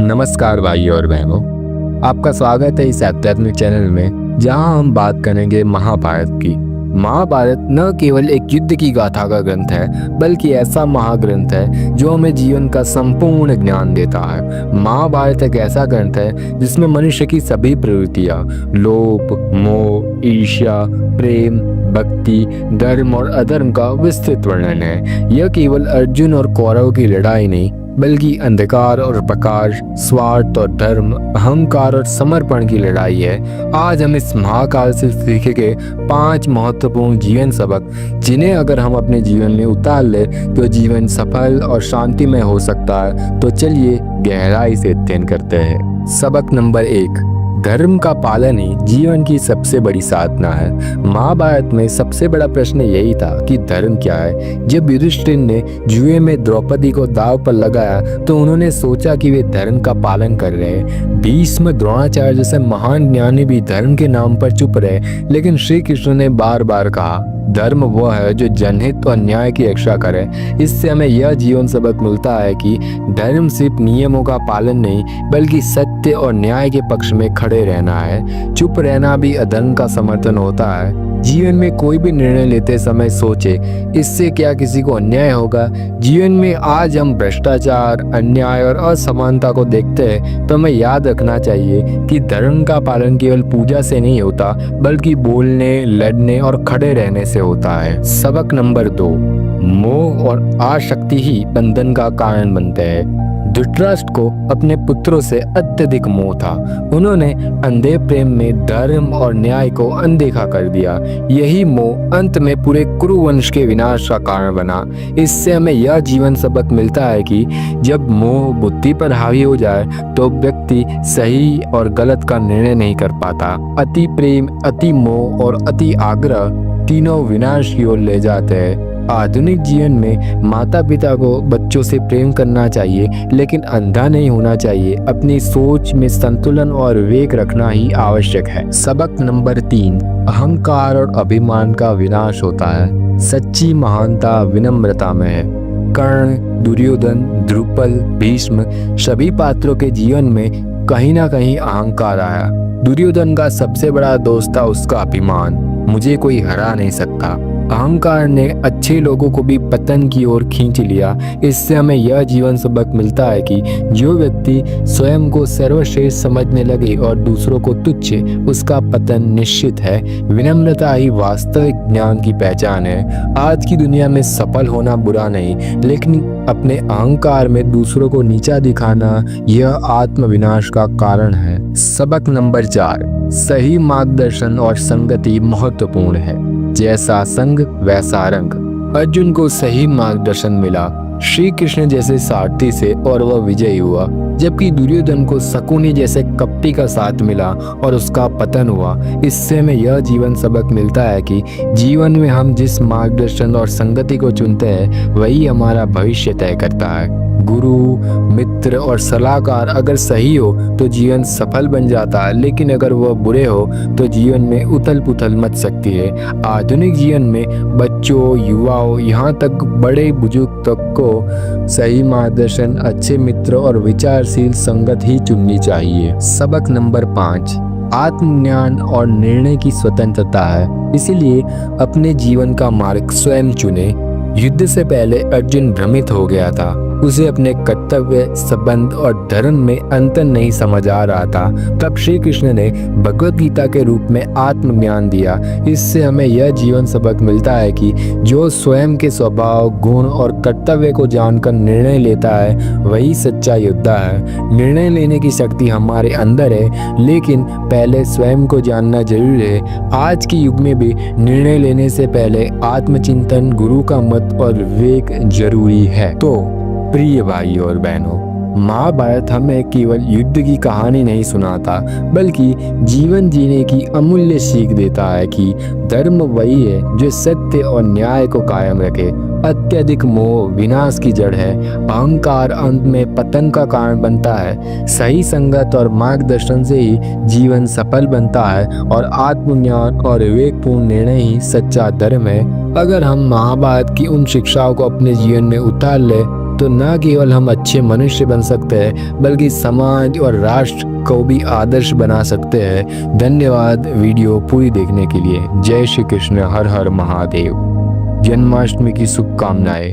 नमस्कार भाई और बहनों, आपका स्वागत है इस आध्यात्मिक चैनल में जहां हम बात करेंगे महाभारत की। महाभारत न केवल एक युद्ध की गाथा का ग्रंथ है, बल्कि ऐसा महाग्रंथ है जो हमें जीवन का संपूर्ण ज्ञान देता है। महाभारत एक ऐसा ग्रंथ है जिसमें मनुष्य की सभी प्रवृत्तियां, लोभ, मोह, ईर्ष्या, प्रेम, भक्ति, धर्म और अधर्म का विस्तृत वर्णन है। यह केवल अर्जुन और कौरव की लड़ाई नहीं, बल्कि अंधकार और प्रकाश, स्वार्थ और धर्म, अहंकार और समर्पण की लड़ाई है। आज हम इस महाकाल से सीखेंगे 5 महत्वपूर्ण जीवन सबक, जिन्हें अगर हम अपने जीवन में उतार ले तो जीवन सफल और शांतिमय हो सकता है। तो चलिए गहराई से अध्ययन करते हैं। सबक नंबर 1, धर्म का पालन ही जीवन की सबसे बड़ी साधना है। महाभारत में सबसे बड़ा प्रश्न यही था कि धर्म क्या है। जब युधिष्ठिर ने जुए में द्रौपदी को दांव पर लगाया तो उन्होंने सोचा कि वे धर्म का पालन कर रहे हैं। भीष्म, द्रोणाचार्य जैसे महान ज्ञानी भी धर्म के नाम पर चुप रहे, लेकिन श्री कृष्ण ने बार बार कहा, धर्म वह है जो जनहित और न्याय की रक्षा करे। इससे हमें यह जीवन सबक मिलता है कि धर्म सिर्फ नियमों का पालन नहीं, बल्कि सत्य और न्याय के पक्ष में खड़े रहना है। चुप रहना भी अधर्म का समर्थन होता है। जीवन में कोई भी निर्णय लेते समय सोचे, इससे क्या किसी को अन्याय होगा। जीवन में आज हम भ्रष्टाचार, अन्याय और असमानता को देखते हैं तो हमें याद रखना चाहिए कि धर्म का पालन केवल पूजा से नहीं होता, बल्कि बोलने, लड़ने और खड़े रहने से होता है। सबक नंबर 2, मोह और आसक्ति ही बंधन का कारण बनते हैं। धृतराष्ट्र को अपने पुत्रों से अत्यधिक मोह था। उन्होंने अंधे प्रेम में धर्म और न्याय को अनदेखा कर दिया। यही मोह अंत में पूरे कुरु वंश के विनाश का कारण बना। इससे हमें यह जीवन सबक मिलता है कि जब मोह बुद्धि पर हावी हो जाए तो व्यक्ति सही और गलत का निर्णय नहीं कर पाता। अति प्रेम, अति मोह और अति आग्रह तीनों विनाश की ओर ले जाते हैं। आधुनिक जीवन में माता पिता को बच्चों से प्रेम करना चाहिए, लेकिन अंधा नहीं होना चाहिए। अपनी सोच में संतुलन और विवेक रखना ही आवश्यक है। सबक नंबर 3, अहंकार और अभिमान का विनाश होता है। सच्ची महानता विनम्रता में है। कर्ण, दुर्योधन, द्रुपद, भीष्म सभी पात्रों के जीवन में कहीं ना कहीं अहंकार आया। दुर्योधन का सबसे बड़ा दोस्त था उसका अभिमान, मुझे कोई हरा नहीं सकता। अहंकार ने अच्छे लोगों को भी पतन की ओर खींच लिया। इससे हमें यह जीवन सबक मिलता है कि जो व्यक्ति स्वयं को सर्वश्रेष्ठ समझने लगे और दूसरों को तुच्छ, उसका पतन निश्चित है। विनम्रता ही वास्तविक ज्ञान की पहचान है। आज की दुनिया में सफल होना बुरा नहीं, लेकिन अपने अहंकार में दूसरों को नीचा दिखाना यह आत्मविनाश का कारण है। सबक नंबर 4, सही मार्गदर्शन और संगति महत्वपूर्ण है। जैसा संग वैसा रंग। अर्जुन को सही मार्गदर्शन मिला श्री कृष्ण जैसे सारथी से और वह विजयी हुआ, जबकि दुर्योधन को शकुनी जैसे कपटी का साथ मिला और उसका पतन हुआ। इससे हमें यह जीवन सबक मिलता है कि जीवन में हम जिस मार्गदर्शन और संगति को चुनते हैं वही हमारा भविष्य तय करता है। गुरु, मित्र और सलाहकार अगर सही हो तो जीवन सफल बन जाता है, लेकिन अगर वह बुरे हो तो जीवन में उथल पुथल मच सकती है। आधुनिक जीवन में बच्चों, युवाओं, यहाँ तक बड़े बुजुर्ग तक को सही मार्गदर्शन, अच्छे मित्र और विचारशील संगत ही चुननी चाहिए। सबक नंबर 5, आत्मज्ञान और निर्णय की स्वतंत्रता है। इसीलिए अपने जीवन का मार्ग स्वयं चुने। युद्ध से पहले अर्जुन भ्रमित हो गया था। उसे अपने कर्तव्य, संबंध और धर्म में अंतर नहीं समझ आ रहा था। तब श्री कृष्ण ने भगवत गीता के रूप में आत्मज्ञान दिया। इससे हमें यह जीवन सबक मिलता है कि जो स्वयं के स्वभाव, गुण और कर्तव्य को जानकर निर्णय लेता है वही सच्चा योद्धा है। निर्णय लेने की शक्ति हमारे अंदर है, लेकिन पहले स्वयं को जानना जरूरी है। आज के युग में भी निर्णय लेने से पहले आत्मचिंतन, गुरु का मत और विवेक जरूरी है। तो प्रिय भाई और बहनों, महाभारत हमें केवल युद्ध की कहानी नहीं सुनाता, बल्कि जीवन जीने की अमूल्य सीख देता है कि धर्म वही है जो सत्य और न्याय को कायम रखे। अत्यधिक मोह विनाश की जड़ है। अहंकार अंत में पतन का कारण बनता है। सही संगत और मार्गदर्शन से ही जीवन सफल बनता है और आत्मज्ञान और विवेकपूर्ण निर्णय ही सच्चा धर्म है। अगर हम महाभारत की उन शिक्षाओं को अपने जीवन में उतार ले तो न केवल हम अच्छे मनुष्य बन सकते हैं बल्कि समाज और राष्ट्र को भी आदर्श बना सकते हैं। धन्यवाद वीडियो पूरी देखने के लिए। जय श्री कृष्ण, हर हर महादेव। जन्माष्टमी की शुभकामनाएं।